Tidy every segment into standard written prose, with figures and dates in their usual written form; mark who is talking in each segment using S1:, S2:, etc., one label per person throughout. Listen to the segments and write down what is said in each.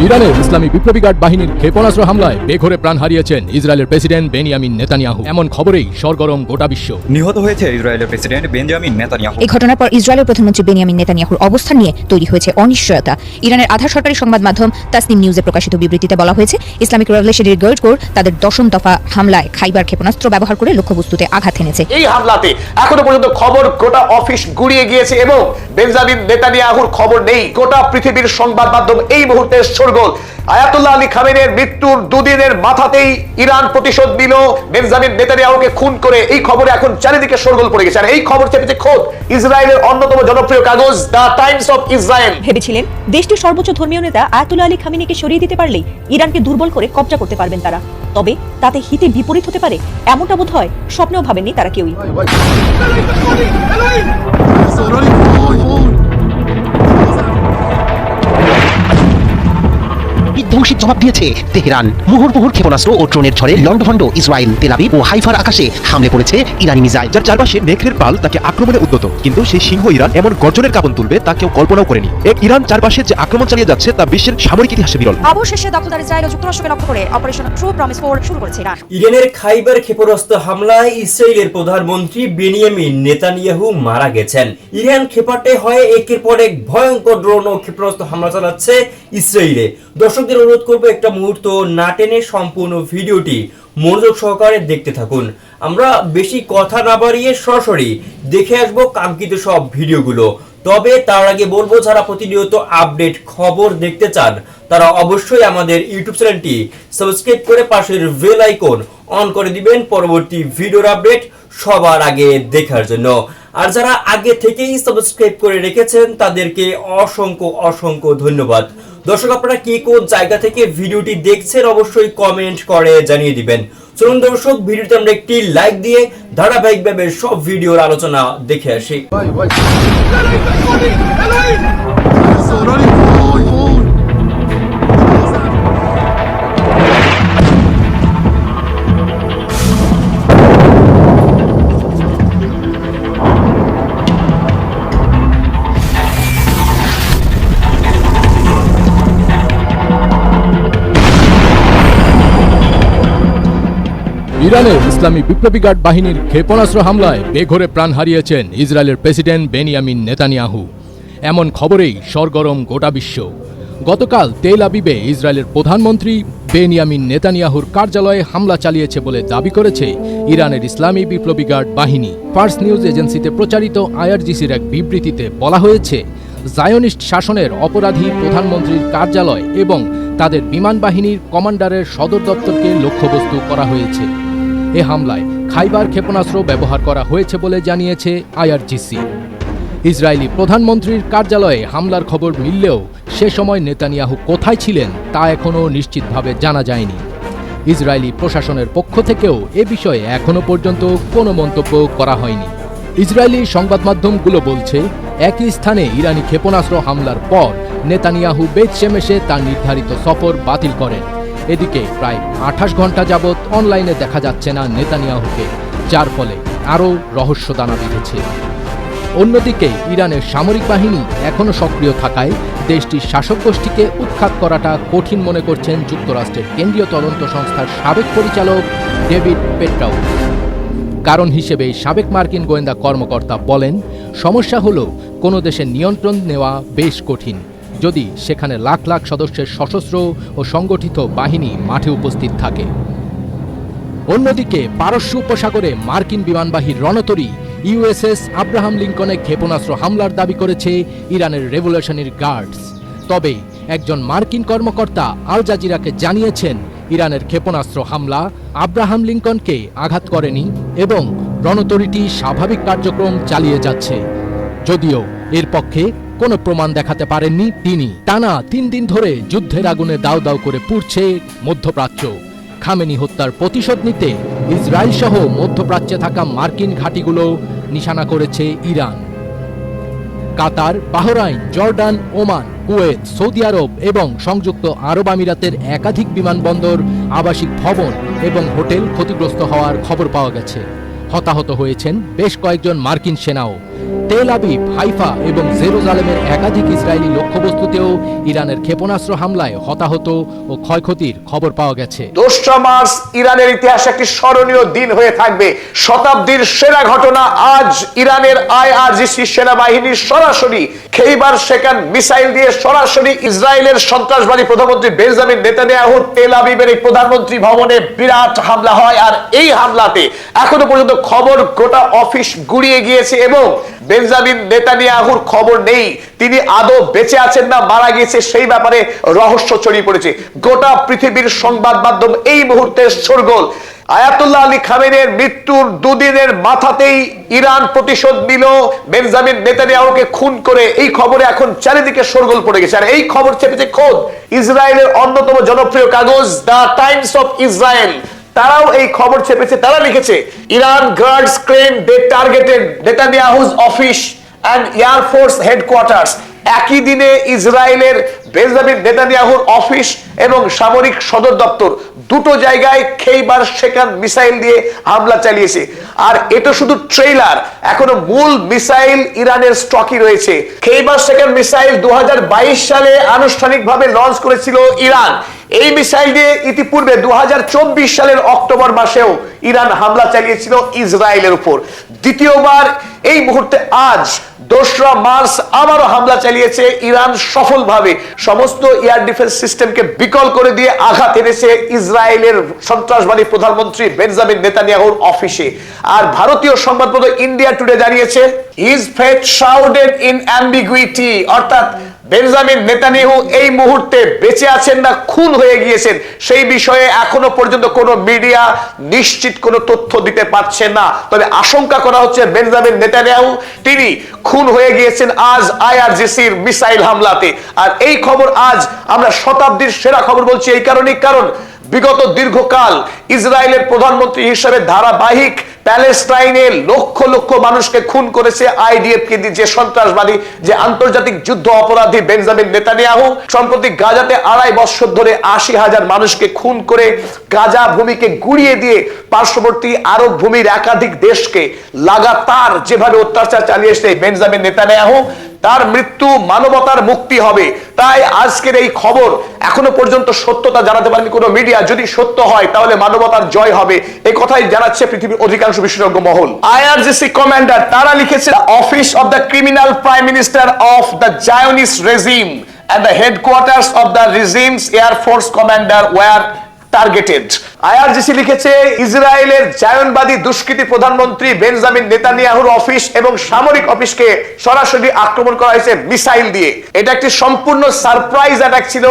S1: ইরানের ইসলামী বিপ্লবী গার্ড বাহিনীর ক্ষেপণাস্ত্র হামলায় বেঘরে প্রাণ হারিয়েছেন ইসরায়েলের প্রেসিডেন্ট বেনিয়ামিন নেতানিয়াহু। এমন খবরেই সরগরম গোটা বিশ্ব।
S2: নিহত হয়েছে ইসরায়েলের প্রেসিডেন্ট বেঞ্জামিন নেতানিয়াহু।
S3: এই ঘটনার পর ইসরায়েলের প্রধানমন্ত্রী বেনিয়ামিন নেতানিয়াহুর অবস্থান নিয়ে তৈরি হয়েছে অনিশ্চয়তা। ইরানের আধা সরকারি সংবাদ মাধ্যম তাসনিম নিউজে প্রকাশিত বিবৃতিতে বলা হয়েছে, ইসলামিক রেভলিউশনারি গার্ড কোর তাদের 10ম দফা হামলায় খাইবার ক্ষেপণাস্ত্র ব্যবহার করে লক্ষ্যবস্তুতে আঘাত এনেছে।
S4: এই হামলাতে এখনো পর্যন্ত খবর গোটা অফিস গুড়িয়ে গিয়েছে এবং বেঞ্জামিন নেতানিয়াহুর খবর নেই। গোটা পৃথিবীর সংবাদ মাধ্যম এই মুহূর্তে শোরগোল। আয়াতুল্লাহ আলী খামেনের মৃত্যুর দুদিনের মাথাতেই ইরান প্রতিশোধ নিল বেঞ্জামিন নেতানিয়াহুকে খুন করে। এই খবরে এখন চারিদিকে শোরগোল পড়ে গেছে। আর এই খবর চেপেছে খোদ ইসরায়েলের অন্যতম জনপ্রিয় কাগজ দ্য টাইমস অফ ইসরায়েল।
S5: ভেবেছিলেন দেশটির সর্বোচ্চ ধর্মীয় নেতা আয়াতুল্লাহ আলী খামেনিকে সরিয়ে দিতে পারলেই ইরানকে দুর্বল করে কবজা করতে পারবেন তারা। তবে তাতে হিতে বিপরীত হতে পারে এমনটা বোধ হয় স্বপ্নেও ভাবেননি তারা কেউই।
S6: বিধ্বংসী জবাব দিয়েছে তেহরান। মুহুর্মুহুর ক্ষেপণাস্ত্র ও ড্রোনের ঝড়ে লন্ডভন্ড ইসরায়েল। তেল আবিব ও হাইফার আকাশে হামলে পড়েছে ইরানি মিসাইল।
S7: যার চারপাশে নেকড়ের পাল তাকে আক্রমণে উদ্যত, কিন্তু সেই সিংহ ইরান এমন গর্জনের কাঁপন তুলবে তা কেউ কল্পনাও করেনি। ইরান চারপাশে যে আক্রমণ চালিয়ে যাচ্ছে তা বিশ্বের সামরিক ইতিহাসে বিরল।
S5: অবশেষে দখলদার ইসরায়েল ও যুক্তরাষ্ট্রকে লক্ষ্য করে অপারেশন ট্রু প্রমিস 4 শুরু করেছে ইরান।
S8: ইরানের খাইবার ক্ষেপণাস্ত্র হামলায় ইসরায়েলের প্রধানমন্ত্রী বেনিয়ামিন নেতানিয়াহু মারা গেছেন। ইরান ক্ষেপণে হয় একের পর এক ভয়ঙ্কর ড্রোন ও ক্ষেপণাস্ত্র হামলা চালাচ্ছে ইসরায়েলে। দর্শকদের অনুরোধ করবো একটা মুহূর্ত না টেনে সম্পূর্ণ ভিডিওটি মনোযোগ সহকারে দেখতে থাকুন। আমরা বেশি কথা না বাড়িয়ে সরাসরি দেখে আসবো কাঙ্ক্ষিত সব ভিডিওগুলো। তবে তার আগে বলবো, যারা প্রতিনিয়ত আপডেট খবর দেখতে চান তারা অবশ্যই আমাদের ইউটিউব চ্যানেলটি সাবস্ক্রাইব করে পাশের বেল আইকন অন করে দিবেন পরবর্তী ভিডিওর আপডেট সবার আগে দেখার জন্য। আর যারা আগে থেকেই সাবস্ক্রাইব করে রেখেছেন তাদেরকে অসংখ্য অসংখ্য ধন্যবাদ। দর্শক, আপনারা কি কোন জায়গা থেকে ভিডিওটি দেখছেন অবশ্যই কমেন্ট করে জানিয়ে দিবেন। চলুন দর্শক, ভিডিওতে আমরা একটি লাইক দিয়ে ধারাবাহিকভাবে সব ভিডিওর আলোচনা দেখে আসি।
S1: ইরানের ইসলামী বিপ্লবী গার্ড বাহিনীর ক্ষেপণাস্ত্র হামলায় বেঘরে প্রাণ হারিয়েছেন ইসরায়েলের প্রেসিডেন্ট বেনিয়ামিন নেতানিয়াহু। এমন খবরেই সরগরম গোটা বিশ্ব। গতকাল তেল আবিবে ইসরায়েলের প্রধানমন্ত্রী বেনিয়ামিন নেতানিয়াহুর কার্যালয়ে হামলা চালিয়েছে বলে দাবি করেছে ইরানের ইসলামী বিপ্লবী গার্ড বাহিনী। ফার্স নিউজ এজেন্সিতে প্রচারিত আইআরজিসির এক বিবৃতিতে বলা হয়েছে, জায়োনিস্ট শাসনের অপরাধী প্রধানমন্ত্রীর কার্যালয় এবং তাদের বিমান বাহিনীর কমান্ডারের সদর দপ্তরকে লক্ষ্যবস্তু করা হয়েছে। এ হামলায় খাইবার ক্ষেপণাস্ত্র ব্যবহার করা হয়েছে বলে জানিয়েছে আইআরজিসি। ইসরায়েলি প্রধানমন্ত্রীর কার্যালয়ে হামলার খবর মিললেও সে সময় নেতানিয়াহু কোথায় ছিলেন তা এখনও নিশ্চিতভাবে জানা যায়নি। ইসরায়েলি প্রশাসনের পক্ষ থেকেও এ বিষয়ে এখনও পর্যন্ত কোনো মন্তব্য করা হয়নি। ইসরায়েলি সংবাদ মাধ্যমগুলো বলছে, একই স্থানে ইরানি ক্ষেপণাস্ত্র হামলার পর নেতানিয়াহু বেত শেমেশে তার নির্ধারিত সফর বাতিল করেন। এদিকে প্রায় 28 ঘন্টা যাবৎ অনলাইনে দেখা যাচ্ছে না নেতানিয়াহুকে, যার ফলে আরও রহস্য দানা বেঁধেছে। অন্যদিকে ইরানের সামরিক বাহিনী এখনও সক্রিয় থাকায় দেশটির শাসক গোষ্ঠীকে উৎখাত করাটা কঠিন মনে করছেন যুক্তরাষ্ট্রের কেন্দ্রীয় তদন্ত সংস্থার সাবেক পরিচালক ডেভিড পেট্রাউ। কারণ হিসেবে সাবেক মার্কিন গোয়েন্দা কর্মকর্তা বলেন, সমস্যা হলো কোনো দেশের নিয়ন্ত্রণ নেওয়া বেশ কঠিন যদি সেখানে লাখ লাখ সদস্যের সশস্ত্র ও সংগঠিত বাহিনী মাঠে উপস্থিত থাকে। অন্যদিকে পারস্য উপসাগরে মার্কিন বিমানবাহী রণতরী ইউএসএস আব্রাহাম লিঙ্কনে ক্ষেপণাস্ত্র হামলার দাবি করেছে ইরানের রেভলিউশনারি গার্ডস। তবে একজন মার্কিন কর্মকর্তা আল জাজিরাকে জানিয়েছেন, ইরানের ক্ষেপণাস্ত্র হামলা আব্রাহাম লিঙ্কনকে আঘাত করেনি এবং রণতরীটি স্বাভাবিক কার্যক্রম চালিয়ে যাচ্ছে। যদিও এর পক্ষে কোনো প্রমাণ দেখাতে পারেননি তিনি। টানা 3 দিন ধরে যুদ্ধের আগুনে দাউ দাউ করে পুড়ছে মধ্যপ্রাচ্য। খামেনি হত্যার প্রতিশোধ নিতে ইসরায়েল সহ মধ্যপ্রাচ্যে থাকা মার্কিন ঘাঁটিগুলো নিশানা করেছে Iran. Qatar, Bahrain, Jordan, Oman, Kuwait, Saudi Arab এবং সংযুক্ত আরব আমিরাতের একাধিক বিমানবন্দর, আবাসিক ভবন এবং হোটেল ক্ষতিগ্রস্ত হওয়ার খবর পাওয়া গেছে। হতাহত হয়েছেন বেশ কয়েকজন মার্কিন সেনাও। তেল আবিব, হাইফা এবং জেরুজালেমের একাধিক ইসরায়েলি লক্ষ্যবস্তুতেও ইরানের ক্ষেপণাস্ত্র হামলায় হতাহত ও ক্ষয়ক্ষতির খবর পাওয়া গেছে।
S4: 2 মার্চ ইরানের ইতিহাসে একটি স্মরণীয় দিন হয়ে থাকবে। শতাব্দীর সেরা ঘটনা। আজ ইরানের আইআরজিসি সেনাবাহিনী সরাসরি খেইবার শেকান মিসাইল দিয়ে সরাসরি ইসরায়েলের সন্ত্রাসবাদী প্রধানমন্ত্রী বেঞ্জামিন নেতানিয়াহুর তেল আবিবের এই প্রধানমন্ত্রী ভবনে বিরাট হামলা হয়। আর এই হামলাতে এখনো পর্যন্ত খবর গোটা অফিস গুড়িয়ে গিয়েছে এবং বেঞ্জামিন নেতানিয়াহুর খবর নেই, তিনি আদৌ বেঁচে আছেন না মারা গিয়েছে সেই ব্যাপারে রহস্য ছড়িয়ে পড়েছে। গোটা পৃথিবীর সংবাদ মাধ্যম এই মুহূর্তে শোরগোল। আয়াতুল্লাহ আলী খামেনেইর মৃত্যুর দুদিনের মাথাতেই ইরান প্রতিশোধ নিল বেঞ্জামিন নেতানিয়াহুকে খুন করে। এই খবরে এখন চারিদিকে শোরগোল পড়ে গেছে। আর এই খবর চেপেছে খোদ ইসরায়েলের অন্যতম জনপ্রিয় কাগজ দ্য টাইমস অফ ইসরায়েল। তারাও এই খবর চেপেছে। তারা লিখেছে, Iran guards claim they targeted Netanyahu's office and air force headquarters. একই দিনে ইসরায়েলের বেঞ্জামিন নেতানিয়াহুর অফিস এবং সামরিক সদর দপ্তর দুটো জায়গায় খেইবার শেকান মিসাইল দিয়ে হামলা চালিয়েছে। আর এটা শুধু ট্রেইলার, এখনো মূল মিসাইল ইরানের স্টকই রয়েছে। খেইবার শেকান মিসাইল 2022 সালে আনুষ্ঠানিকভাবে লঞ্চ করেছিল ইরান। এই মিসাইল দিয়ে ইতিপূর্বে 2024 সালের অক্টোবর মাসেও ইরান হামলা চালিয়েছিল ইসরায়েলের উপর। দ্বিতীয়বার এই মুহূর্তে আজ 2 মার্চ আবারও হামলা চালিয়েছে ইরান সফলভাবে। সমস্ত এয়ার ডিফেন্স সিস্টেমকে বিকল করে দিয়ে আঘাত এনেছে ইসরায়েলের সন্ত্রাসবাদী প্রধানমন্ত্রী বেঞ্জামিন নেতানিয়াহুর অফিসে। আর ভারতীয় সংবাদপত্র ইন্ডিয়া টুডে জানিয়েছে, হিজ ফেথ শাউডেড ইন অ্যাম্বিগুইটি, অর্থাৎ বেঞ্জামিন নেতানিয়াহু এই মুহূর্তে বেঁচে আছেন না খুন হয়ে গিয়েছেন সেই বিষয়ে এখনো পর্যন্ত কোনো মিডিয়া নিশ্চিত কোনো তথ্য দিতে পারছে না। তবে আশঙ্কা করা হচ্ছে বেঞ্জামিন নেতানিয়াহু তিনি খুন হয়ে গিয়েছেন আজ আইআরজিসির মিসাইল হামলাতে। আর এই খবর আজ আমরা শতাব্দীর সেরা খবর বলছি এই কারণেই, কারণ বিগত দীর্ঘকাল ইসরায়েলের প্রধানমন্ত্রী হিসেবে ধারাবাহিক প্যালেস্টাইনে লক্ষ লক্ষ মানুষকে খুন করেছে আইডিএফ কে দিয়ে, যে সন্ত্রাসবাদী, যে আন্তর্জাতিক যুদ্ধ অপরাধী বেঞ্জামিন নেতানিয়াহু। সম্প্রতি গাজাতে 2.5 বছর ধরে 80,000 মানুষকে খুন করে গাজা ভূমিকে গুড়িয়ে দিয়ে পার্শ্ববর্তী আরব ভূমির একাধিক দেশকে লাগাতার যেভাবে অত্যাচার চালিয়ে এসেছে বেঞ্জামিন নেতানিয়াহু, তার মৃত্যু মানবতার মুক্তি হবে। তাই আজকের এই খবর এখনো পর্যন্ত সত্যতা জানাতে পারেনি কোনো মিডিয়া। যদি সত্য হয় তাহলে মানবতার জয় হবে, এই কথাই জানাচ্ছে পৃথিবীর অধিকাংশ বিশেষজ্ঞ মহল। আইআরজিসি কমান্ডার তারা লিখেছে, office of the criminal prime minister of the Zionist regime and the headquarters of the regime's air force commander were targeted. IRGC লিখেছে, ইসরায়েলের জায়নবাদী দুষ্কৃতী প্রধানমন্ত্রী বেঞ্জামিন নেতানিয়াহুর অফিস এবং সামরিক অফিসকে সরাসরি আক্রমণ করা হয়েছে মিসাইল দিয়ে। এটা একটি সম্পূর্ণ সারপ্রাইজ অ্যাটাক ছিল।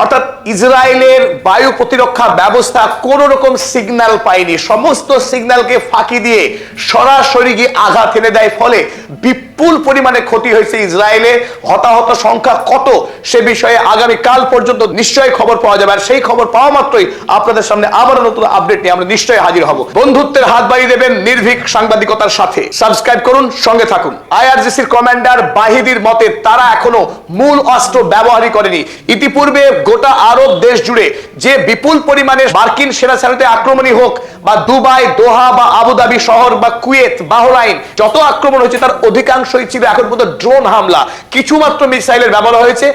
S4: অর্থাৎ ইসরায়েলের বায়ু প্রতিরক্ষা ব্যবস্থা কোন রকম সিগন্যাল পায়নি, সমস্ত সিগন্যালকে ফাঁকি দিয়ে সরাসরি গিয়ে আঘাত এনে দেয়। ফলে বিপুল পরিমাণে ক্ষতি হয়েছে ইসরায়েলে। হতাহত সংখ্যা কত সে বিষয়ে আগামী কাল পর্যন্ত নিশ্চয়ই খবর পাওয়া যাবে। আর সেই খবর পাওয়া মাত্রই আপনাদের সামনে আবার নতুন আপডেট নিয়ে আমরা নিশ্চয়ই হাজির হব। বন্ধুত্বের হাত বাড়িয়ে দেবেন নির্ভীক সাংবাদিকতার সাথে। সাবস্ক্রাইব করুন, সঙ্গে থাকুন। আইআরজিসির কমান্ডার বাহিদির মতে তারা এখনো মূল অস্ত্র ব্যবহারই করেনি। ইতিপূর্বে গোটা আরব দেশ জুড়ে যে বিপুল পরিমাণে মার্কিন সেনা চালিত আক্রমণই হোক বা দুবাই, দোহা বা আবুধাবি শহর বা কুয়েত, বাহরাইন যত আক্রমণ হয়েছে তার অধিকাংশই ছিল এখন পর্যন্ত ড্রোন হামলা। কিছু মাত্র মিসাইলের ব্যবহার হয়েছে।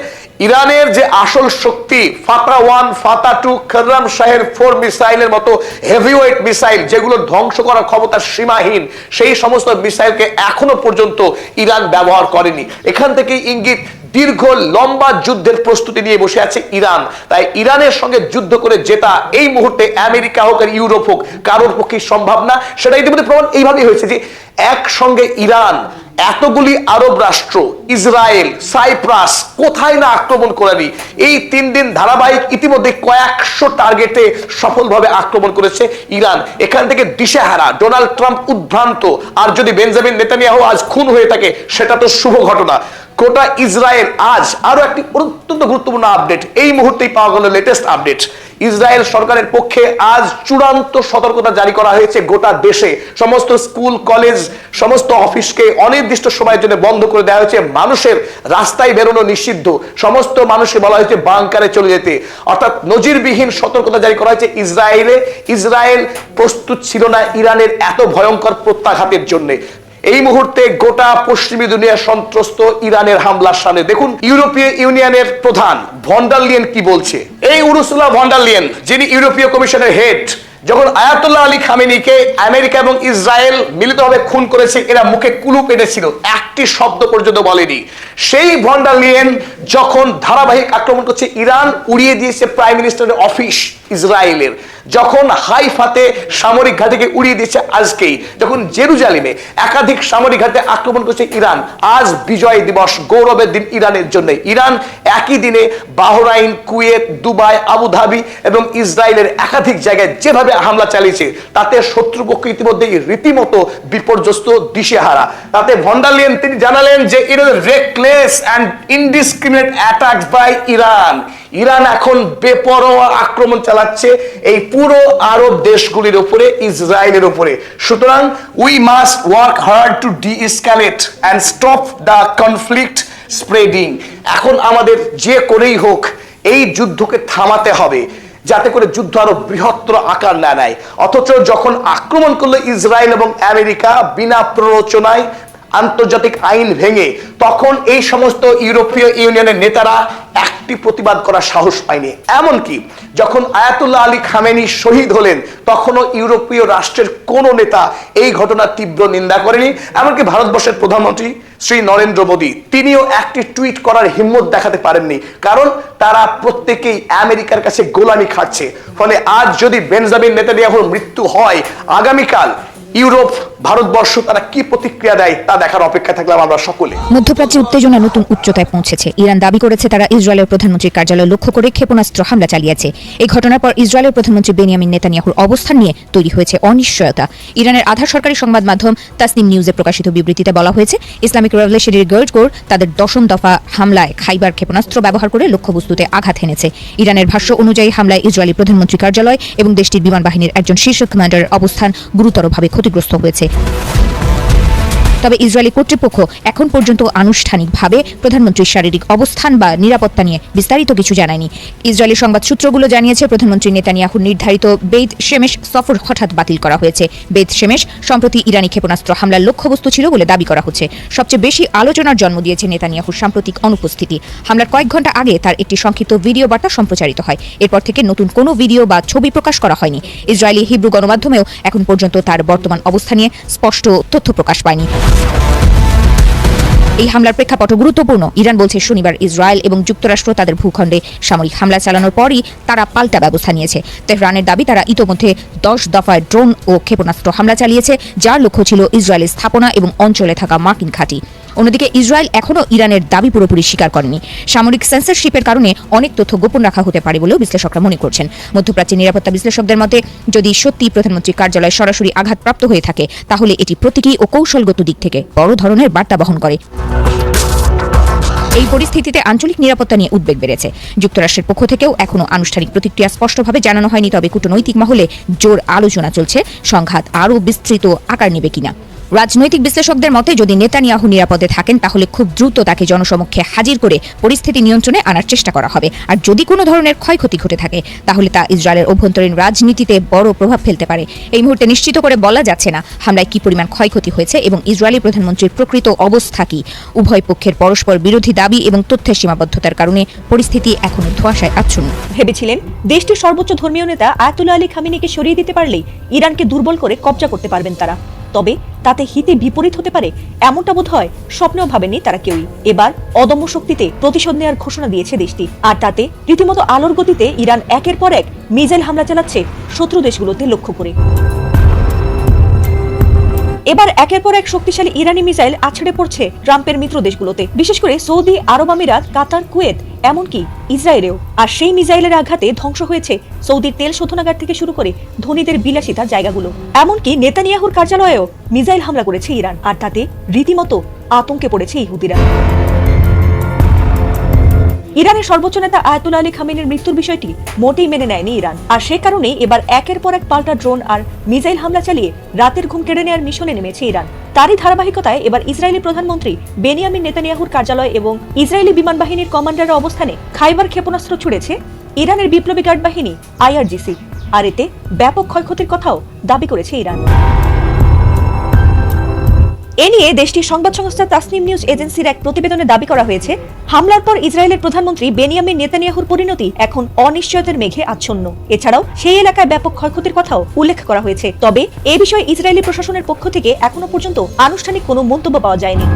S4: ইরানের যে আসল শক্তি ফাতা 1, ফাতা 2, খররাম শাহের 4 মিসাইলের মতো হেভিওয়েট মিসাইল যেগুলো ধ্বংস করার ক্ষমতা সীমাহীন, সেই সমস্ত মিসাইলকে এখনো পর্যন্ত ইরান ব্যবহার করেনি। এখান থেকে ইঙ্গিত দীর্ঘ লম্বা যুদ্ধের প্রস্তুতি নিয়ে বসে আছে ইরান। তাই ইরানের সঙ্গে যুদ্ধ করে জেতা এই মুহূর্তে আমেরিকা হোক আর ইউরোপ হোক কারোর পক্ষে সম্ভব না। সেটা ইতিমধ্যে প্রমাণ এইভাবেই হয়েছে যে একসঙ্গে ইরান এতগুলি আরব রাষ্ট্র, ইসরায়েল, সাইপ্রাস কোথায় না আক্রমণ করেনি। এই 3 দিন ধারাবাহিক ইতিমধ্যে কয়েকশো টার্গেটে সফলভাবে আক্রমণ করেছে ইরান। এখান থেকে দিশেহারা, ডোনাল্ড ট্রাম্প উদ্ভ্রান্ত, আর যদি বেঞ্জামিন নেতানিয়াহু আজ খুন হয়ে থাকে সেটা তো শুভ ঘটনা। গোটা ইসরায়েল আজ আরো একটি অত্যন্ত গুরুত্বপূর্ণ আপডেট এই মুহূর্তেই পাওয়া গেল, লেটেস্ট আপডেট। ইসরায়েল সরকারের পক্ষে আজ চূড়ান্ত সতর্কতা জারি করা হয়েছে। গোটা দেশে সমস্ত স্কুল কলেজ সমস্ত অফিসকে অনির্দিষ্ট সময়ের জন্য বন্ধ করে দেওয়া হয়েছে। মানুষের রাস্তায় বেরোনো নিষিদ্ধ, সমস্ত মানুষকে বলা হয়েছে বাংকারে চলে যেতে, অর্থাৎ নজিরবিহীন সতর্কতা জারি করা হয়েছে ইসরায়েল প্রস্তুত ছিল না ইরানের এত ভয়ঙ্কর প্রত্যাঘাতের জন্য। এই মুহূর্তে গোটা পশ্চিমী দুনিয়া সন্ত্রস্ত ইরানের হামলার সামনে। দেখুন ইউরোপীয় ইউনিয়নের প্রধান ভন ডার লিয়েন কি বলছে। এই উরসুলা ভন ডার লিয়েন, যিনি ইউরোপীয় কমিশনের হেড, যখন আয়াতুল্লাহ আলী খামেনিকে আমেরিকা এবং ইসরায়েল মিলিতভাবে খুন করেছে, এরা মুখে কুলুপ এনেছিল, একটি শব্দ পর্যন্ত বলেনি। সেই ভন ডার লিয়েন যখন ধারাবাহিক আক্রমণ করছে, ইরান উড়িয়ে দিয়েছে প্রাইম মিনিস্টারের অফিস ইসরায়েলের, যখন হাইফাতে সামরিক ঘাঁটিকে উড়িয়ে দিয়েছে আজকেই, যখন জেরুজালেমে একাধিক সামরিক ঘাঁটে আক্রমণ করছে ইরান। আজ বিজয় দিবস, গৌরবের দিন ইরানের জন্য। ইরান একই দিনে বাহরাইন, কুয়েত, দুবাই, আবুধাবি এবং ইসরায়েলের একাধিক জায়গায় যেভাবে হামলা চালিয়েছে, তাতে শত্রুপক্ষ ইতিমধ্যেই রীতিমতো বিপর্যস্ত, দিশেহারা। তাতে ভন ডার লিয়েন তিনি জানালেন যে it is reckless and indiscriminate attacks by Iran. Iran এখন বেপরোয়া আক্রমণ চালাচ্ছে এই পুরো আরব দেশগুলির উপরে, ইসরায়েলের উপরে। সুতরাং we must work hard to deescalate and stop the conflict spreading. এখন আমাদের যে করেই হোক এই যুদ্ধকে থামাতে হবে, যাতে করে যুদ্ধ আরো বৃহত্তর আকার না নেয়। অথচ যখন আক্রমণ করলো ইসরায়েল এবং আমেরিকা বিনা প্ররোচনায়, আন্তর্জাতিক আইন ভেঙে, তখন এই সমস্ত ইউরোপীয় ইউনিয়নের নেতারা একটি প্রতিবাদ করার সাহস পায়নি। এমনকি যখন আয়াতুল্লাহ আলী খামেনি শহীদ হলেন, তখনও ইউরোপীয় রাষ্ট্রের কোন নেতা এই ঘটনার তীব্র নিন্দা করেনি। এমনকি ভারতবর্ষের প্রধানমন্ত্রী শ্রী নরেন্দ্র মোদী, তিনিও একটি টুইট করার হিম্মত দেখাতে পারেননি, কারণ তারা প্রত্যেকেই আমেরিকার কাছে গোলামি খাচ্ছে। ফলে আজ যদি বেঞ্জামিন নেতানিয়াহুর মৃত্যু হয়, আগামীকাল ইউরোপ, ভারতবর্ষ তারা কি প্রতিক্রিয়া দেয় তা দেখার অপেক্ষা থাকলাম আমরা সকলে।
S3: মধ্যপ্রাচ্যে উত্তেজনা নতুন উচ্চতায় পৌঁছেছে। ইরান দাবি করেছে তারা ইসরায়েলের প্রধানমন্ত্রীর কার্যালয় লক্ষ্য করে ক্ষেপণাস্ত্র হামলা চালিয়েছে। এই ঘটনার পর ইসরায়েলের প্রধানমন্ত্রী বেনিয়ামিন নেতানিয়াহুর অবস্থান নিয়ে তৈরি হয়েছে অনিশ্চয়তা। ইরানের আধা সরকারি সংবাদ মাধ্যম তাসনিম নিউজে প্রকাশিত বিবৃতিতে বলা হয়েছে, ইসলামিক রেভলিউশনারি গার্ড কোর তাদের 10ম দফা হামলায় খাইবার ক্ষেপণাস্ত্র ব্যবহার করে লক্ষ্যবস্তুতে আঘাত হেনেছে। ইরানের ভাষ্য অনুযায়ী হামলায় ইসরায়েলি প্রধানমন্ত্রী কার্যালয় এবং দেশটির বিমান বাহিনীর একজন শীর্ষ কমান্ডারের অবস্থান গুরুতরভাবে ক্ষতিগ্রস্ত হয়েছে। তবে ইসরায়েলি কর্তৃপক্ষ এখন পর্যন্ত আনুষ্ঠানিকভাবে প্রধানমন্ত্রীর শারীরিক অবস্থান বা নিরাপত্তা নিয়ে বিস্তারিত কিছু জানায়নি। ইসরায়েলি সংবাদ সূত্রগুলো জানিয়েছে, প্রধানমন্ত্রী নেতানিয়াহুর নির্ধারিত বেইত শেমেশ সফর হঠাৎ বাতিল করা হয়েছে। বেইত শেমেশ সম্প্রতি ইরানি ক্ষেপণাস্ত্র হামলার লক্ষ্যবস্তু ছিল বলে দাবি করা হচ্ছে। সবচেয়ে বেশি আলোচনার জন্ম দিয়েছে নেতানিয়াহুর সাম্প্রতিক অনুপস্থিতি। হামলার কয়েক ঘন্টা আগে তার একটি সংক্ষিপ্ত ভিডিও বার্তা সম্প্রচারিত হয়। এরপর থেকে নতুন কোনো ভিডিও বা ছবি প্রকাশ করা হয়নি। ইসরায়েলি হিব্রু গণমাধ্যমেও এখন পর্যন্ত তার বর্তমান অবস্থা নিয়ে স্পষ্ট তথ্য প্রকাশ পায়নি। এই হামলার প্রেক্ষাপট গুরুত্বপূর্ণ। ইরান বলছে শনিবার ইসরায়েল এবং যুক্তরাষ্ট্র তাদের ভূখণ্ডে সামরিক হামলা চালানোর পরই তারা পাল্টা ব্যবস্থা নিয়েছে। তেহরানের দাবি তারা ইতোমধ্যে 10 দফায় ড্রোন ও ক্ষেপণাস্ত্র হামলা চালিয়েছে, যার লক্ষ্য ছিল ইসরায়েলের স্থাপনা এবং অঞ্চলে থাকা মার্কিন ঘাঁটি। অন্যদিকে ইসরায়েল এখনও ইরানের দাবি পুরোপুরি স্বীকার করেনি। সামরিক সেন্সরশিপের কারণে অনেক তথ্য গোপন রাখা হতে পারে বলেও বিশ্লেষকরা মনে করছেন। মধ্যপ্রাচ্যের নিরাপত্তা বিশ্লেষকদের মতে, যদি সত্যি প্রধানমন্ত্রীর কার্যালয় সরাসরি আঘাতপ্রাপ্ত হয়ে থাকে, তাহলে এটি প্রতীকী ও কৌশলগত দিক থেকে বড় ধরনের বার্তা বহন করে। এই পরিস্থিতিতে আঞ্চলিক নিরাপত্তা নিয়ে উদ্বেগ বেড়েছে। যুক্তরাষ্ট্রের পক্ষ থেকেও এখনো আনুষ্ঠানিক প্রতিক্রিয়া স্পষ্টভাবে জানানো হয়নি, তবে কূটনৈতিক মহলে জোর আলোচনা চলছে সংঘাত আরও বিস্তৃত আকার নেবে কিনা। রাজনৈতিক বিশ্লেষকদের মতে, যদি নেতানিয়াহু নিরাপদে থাকেন, তাহলে খুব দ্রুত তাকে জনসমক্ষে হাজির করে পরিস্থিতি নিয়ন্ত্রণে আনার চেষ্টা করা হবে। আর যদি কোনো ধরনের ক্ষয়ক্ষতি ঘটে থাকে, তাহলে তা ইসরায়েলের অভ্যন্তরীণ রাজনীতিতে বড় প্রভাব ফেলতে পারে। এই মুহূর্তে নিশ্চিত করে বলা যাচ্ছে না হামলায় কি পরিমাণ ক্ষয়ক্ষতি হয়েছে এবং ইসরায়েলি প্রধানমন্ত্রীর প্রকৃত অবস্থা কি। উভয় পক্ষের পরস্পর বিরোধী দাবি এবং তথ্যের সীমাবদ্ধতার কারণে পরিস্থিতি এখনো ধোঁয়াশায় আচ্ছন্ন।
S5: ভেবেছিলেন দেশটির সর্বোচ্চ ধর্মীয় নেতা আয়াতুল্লাহ আলী খামেনিকে সরিয়ে দিতে পারলেই ইরানকে দুর্বল করে কবজা করতে পারবেন তারা। তবে তাতে হিতে বিপরীত হতে পারে এমনটা বোধ হয় স্বপ্নেও ভাবেননি তারা কেউই। এবার অদম্য শক্তিতে প্রতিশোধ নেওয়ার ঘোষণা দিয়েছে দেশটি, আর তাতে রীতিমতো আলোর গতিতে ইরান একের পর এক মিসাইল হামলা চালাচ্ছে শত্রু দেশগুলোতে লক্ষ্য করে। এবার একের পর এক শক্তিশালী ইরানি মিসাইল আছড়ে পড়ছে ট্রাম্পের মিত্র দেশগুলোতে, বিশেষ করে সৌদি আরব আমিরাত, কাতার, কুয়েত, এমনকি ইসরায়েলেও। আর সেই মিসাইলের আঘাতে ধ্বংস হয়েছে সৌদির তেল শোধনাগার থেকে শুরু করে ধনীদের বিলাসিতার জায়গাগুলো। এমনকি নেতানিয়াহুর কার্যালয়েও মিসাইল হামলা করেছে ইরান, আর তাতে রীতিমতো আতঙ্কে পড়েছে ইহুদিরা। ইরানের সর্বোচ্চ নেতা আয়াতুল্লাহ আলী খামেনির মৃত্যুর বিষয়টি মোটেই মেনে নেয়নি ইরান, আর সে কারণেই এবার একের পর এক পাল্টা ড্রোন আর মিসাইল হামলা চালিয়ে রাতের ঘুম কেড়ে নেওয়ার মিশনে নেমেছে ইরান। তারই ধারাবাহিকতায় এবার ইসরায়েলি প্রধানমন্ত্রী বেনিয়ামিন নেতানিয়াহুর কার্যালয় এবং ইসরায়েলি বিমান বাহিনীর কমান্ডারের অবস্থানে খাইবার ক্ষেপণাস্ত্র ছুড়েছে ইরানের বিপ্লবী গার্ড বাহিনী IRGC, আর এতে ব্যাপক ক্ষয়ক্ষতির কথাও দাবি করেছে ইরান। এ নিয়ে দেশটির সংবাদ সংস্থা তাসনিম নিউজ এজেন্সির এক প্রতিবেদনে দাবি করা হয়েছে, হামলার পর ইসরায়েলের প্রধানমন্ত্রী বেনিয়ামিন নেতানিয়াহুর পরিণতি এখন অনিশ্চয়তার মেঘে আচ্ছন্ন। এছাড়াও সেই এলাকায় ব্যাপক ক্ষয়ক্ষতির কথাও উল্লেখ করা হয়েছে। তবে এ বিষয়ে ইসরায়েলি প্রশাসনের পক্ষ থেকে এখনো পর্যন্ত আনুষ্ঠানিক কোনো মন্তব্য পাওয়া যায়নি।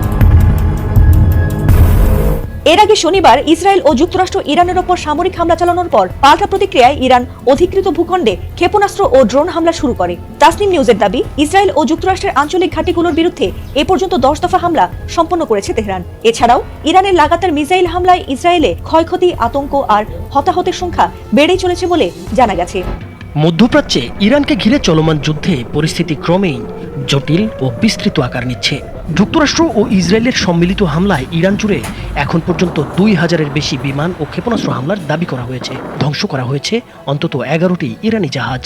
S5: এর আগে শনিবার ইসরায়েল ও যুক্তরাষ্ট্র ইরানের ওপর সামরিক হামলা চালানোর পর পাল্টা প্রতিক্রিয়ায় ইরান অধিকৃত ভূখণ্ডে ক্ষেপণাস্ত্র ও ড্রোন হামলা শুরু করে। তাসনিম নিউজের দাবি, ইসরায়েল ও যুক্তরাষ্ট্রের আঞ্চলিক ঘাঁটিগুলোর বিরুদ্ধে এ পর্যন্ত 10 দফা হামলা সম্পন্ন করেছে তেহরান। এছাড়াও ইরানের লাগাতার মিসাইল হামলায় ইসরায়েলে ক্ষয়ক্ষতি, আতঙ্ক আর হতাহতের সংখ্যা বেড়েই চলেছে বলে জানা গেছে।
S9: মধ্যপ্রাচ্যে ইরানকে ঘিরে চলমান যুদ্ধে পরিস্থিতি ক্রমেই জটিল ও বিস্তৃত আকার নিচ্ছে। যুক্তরাষ্ট্র ও ইসরায়েলের সম্মিলিত হামলায় ইরান জুড়ে এখন পর্যন্ত 2000-এর বেশি বিমান ও ক্ষেপণাস্ত্র হামলার দাবি করা হয়েছে। ধ্বংস করা হয়েছে অন্তত 11টি ইরানি জাহাজ।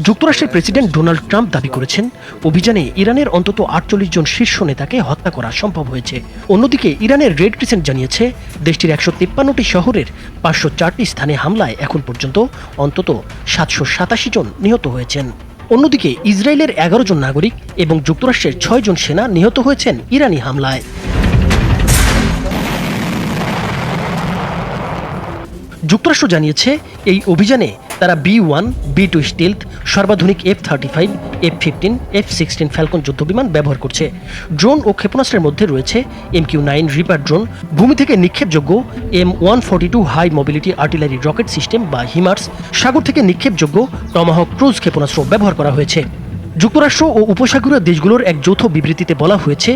S9: যুক্তরাষ্ট্রের প্রেসিডেন্ট ডোনাল্ড ট্রাম্প দাবি করেছেন, অভিযানে ইরানের অন্তত 48 জন শীর্ষ নেতাকে হত্যা করা সম্ভব হয়েছে। অন্যদিকে ইরানের রেড ক্রিসেন্ট জানিয়েছে, দেশটির 153টি শহরের 504টি স্থানে হামলায় এখন পর্যন্ত অন্তত 787 জন নিহত হয়েছেন। অন্যদিকে ইসরায়েলের 11 জন নাগরিক এবং যুক্তরাষ্ট্রের 6 জন সেনা নিহত হয়েছেন ইরানি হামলায়। যুক্তরাষ্ট্র জানিয়েছে, এই অভিযানে তারা B-1, B-2 স্টিলথ, সর্বাধুনিক F-35, F-15, F-16 Falcon যুদ্ধবিমান ব্যবহার করছে। ড্রোন ও ক্ষেপণাস্ত্রের মধ্যে রয়েছে MQ-9 রিপার ড্রোন, ভূমি থেকে নিক্ষেপযোগ্য M142 high mobility artillery rocket system বা হিমার্স, সাগর থেকে নিক্ষেপযোগ্য টমাহক ক্রুজ ক্ষেপণাস্ত্র ব্যবহার করা হয়েছে। যুক্তরাষ্ট্র ও উপসাগরীয় দেশগুলোর এক যৌথ বিবৃতিতে বলা হয়েছে,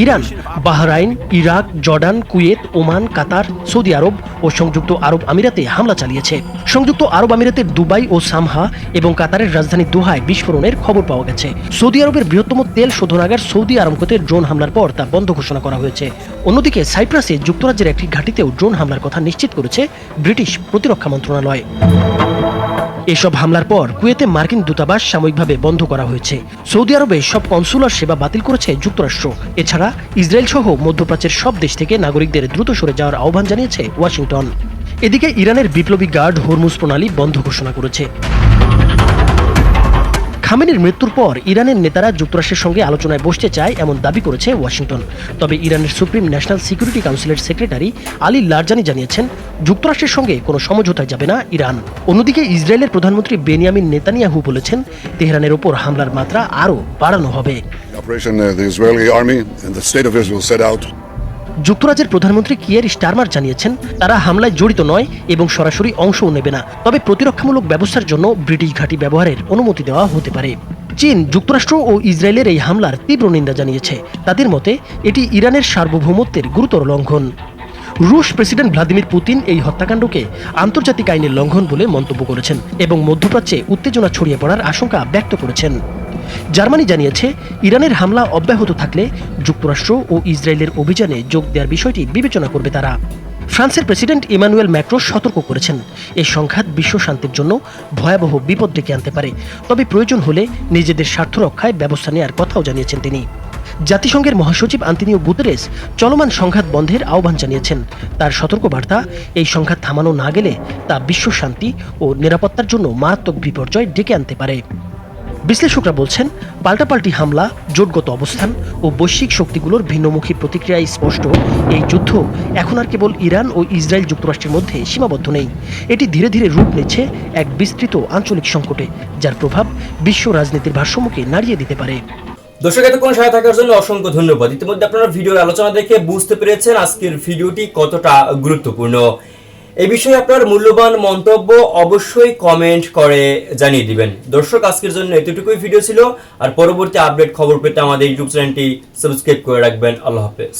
S9: Iran, Bahrain, Iraq, Jordan, Kuwait, Oman, Qatar, Saudi Arab ও সংযুক্ত আরব আমিরাতে হামলা চালিয়েছে। সংযুক্ত আরব আমিরাতের দুবাই ও সামহা এবং কাতারের রাজধানী দোহায় বিস্ফোরণের খবর পাওয়া গেছে। সৌদি আরবের বৃহত্তম তেল শোধনাগার সৌদি আরামকোতে ড্রোন হামলার পর তা বন্ধ ঘোষণা করা হয়েছে। অন্যদিকে সাইপ্রাসে যুক্তরাজ্যের একটি ঘাঁটিতেও ড্রোন হামলার কথা নিশ্চিত করেছে ব্রিটিশ প্রতিরক্ষা মন্ত্রণালয়। এসব হামলার পর কুয়েতে মার্কিন দূতাবাস সাময়িকভাবে বন্ধ করা হয়েছে। সৌদি আরবে সব কনসুলার সেবা বাতিল করেছে যুক্তরাষ্ট্র। এছাড়া ইসরায়েল সহ মধ্যপ্রাচ্যের সব দেশ থেকে নাগরিকদের দ্রুত সরে যাওয়ার আহ্বান জানিয়েছে ওয়াশিংটন। এদিকে ইরানের বিপ্লবী গার্ড হরমুজ প্রণালী বন্ধ ঘোষণা করেছে। খামেনির মৃত্যুর পর ইরানের নেতারা যুক্তরাষ্ট্রের সঙ্গে আলোচনায় বসতে চায় এমন দাবি করেছে ওয়াশিংটন। তবে ইরানের সুপ্রিম ন্যাশনাল সিকিউরিটি কাউন্সিলের সেক্রেটারি আলী লারজানি জানিয়েছেন, যুক্তরাষ্ট্রের সঙ্গে কোনো সমঝোতায় যাবে না ইরান। অন্যদিকে ইসরায়েলের প্রধানমন্ত্রী বেনিয়ামিন নেতানিয়াহু বলেছেন, তেহরানের ওপর হামলার মাত্রা আরও বাড়ানো হবে। যুক্তরাজ্যের প্রধানমন্ত্রী কিয়ের স্টারমার জানিয়েছেন, তারা হামলায় জড়িত নয় এবং সরাসরি অংশও নেবে না, তবে প্রতিরক্ষামূলক ব্যবস্থার জন্য ব্রিটিশ ঘাঁটি ব্যবহারের অনুমতি দেওয়া হতে পারে। চীন, যুক্তরাষ্ট্র ও ইসরায়েলের এই হামলার তীব্র নিন্দা জানিয়েছে। তাদের মতে এটি ইরানের সার্বভৌমত্বের গুরুতর লঙ্ঘন। রুশ প্রেসিডেন্ট ভ্লাদিমির পুতিন এই হত্যাকাণ্ডকে আন্তর্জাতিক আইনের লঙ্ঘন বলে মন্তব্য করেছেন এবং মধ্যপ্রাচ্যে উত্তেজনা ছড়িয়ে পড়ার আশঙ্কা ব্যক্ত করেছেন। জার্মানি জানিয়েছে, ইরানের হামলা অব্যাহত থাকলে যুক্তরাষ্ট্র ও ইসরায়েলের অভিযানে যোগ দেওয়ার বিষয়টি বিবেচনা করবে তারা। ফ্রান্সের প্রেসিডেন্ট ইমানুয়েল ম্যাক্রো সতর্ক করেছেন, এই সংঘাত বিশ্ব শান্তির জন্য ভয়াবহ বিপদ ডেকে আনতে পারে, তবে প্রয়োজন হলে নিজেদের স্বার্থ রক্ষায় ব্যবস্থা নেওয়ার কথাও জানিয়েছেন তিনি। জাতিসংঘের মহাসচিব আন্তোনিও গুতেরেস চলমান সংঘাত বন্ধের আহ্বান জানিয়েছেন। তার সতর্কবার্তা, এই সংঘাত থামানো না গেলে তা বিশ্ব শান্তি ও নিরাপত্তার জন্য মারাত্মক বিপর্যয় ডেকে আনতে পারে। বিশ্লেষকরা বলছেন, পাল্টাপাল্টি হামলা, জোটগত অবস্থান ও বৈশ্বিক শক্তিগুলোর ভিন্নমুখী প্রতিক্রিয়ায় স্পষ্ট, এই যুদ্ধ এখন আর কেবল ইরান ও ইসরায়েল যুক্তরাষ্ট্রের মধ্যে সীমাবদ্ধ নেই। এটি ধীরে ধীরে রূপ নিচ্ছে এক বিস্তৃত আঞ্চলিক সংকটে, যার প্রভাব বিশ্ব রাজনীতির ভারসাম্যকে নাড়িয়ে দিতে পারে।
S8: দর্শক, এতক্ষণ সাথে থাকার জন্য অসংখ্য ধন্যবাদ। ইতিমধ্যে আপনারা ভিডিওর আলোচনা দেখে বুঝতে পেরেছেন আজকের ভিডিওটি কতটা গুরুত্বপূর্ণ। এই বিষয়ে আপনার মূল্যবান মন্তব্য অবশ্যই কমেন্ট করে জানিয়ে দিবেন। দর্শক, আজকের জন্য এতটুকুই ভিডিও ছিল। আর পরবর্তী আপডেট খবর পেতে আমাদের ইউটিউব চ্যানেলটি সাবস্ক্রাইব করে রাখবেন। আল্লাহ হাফেজ।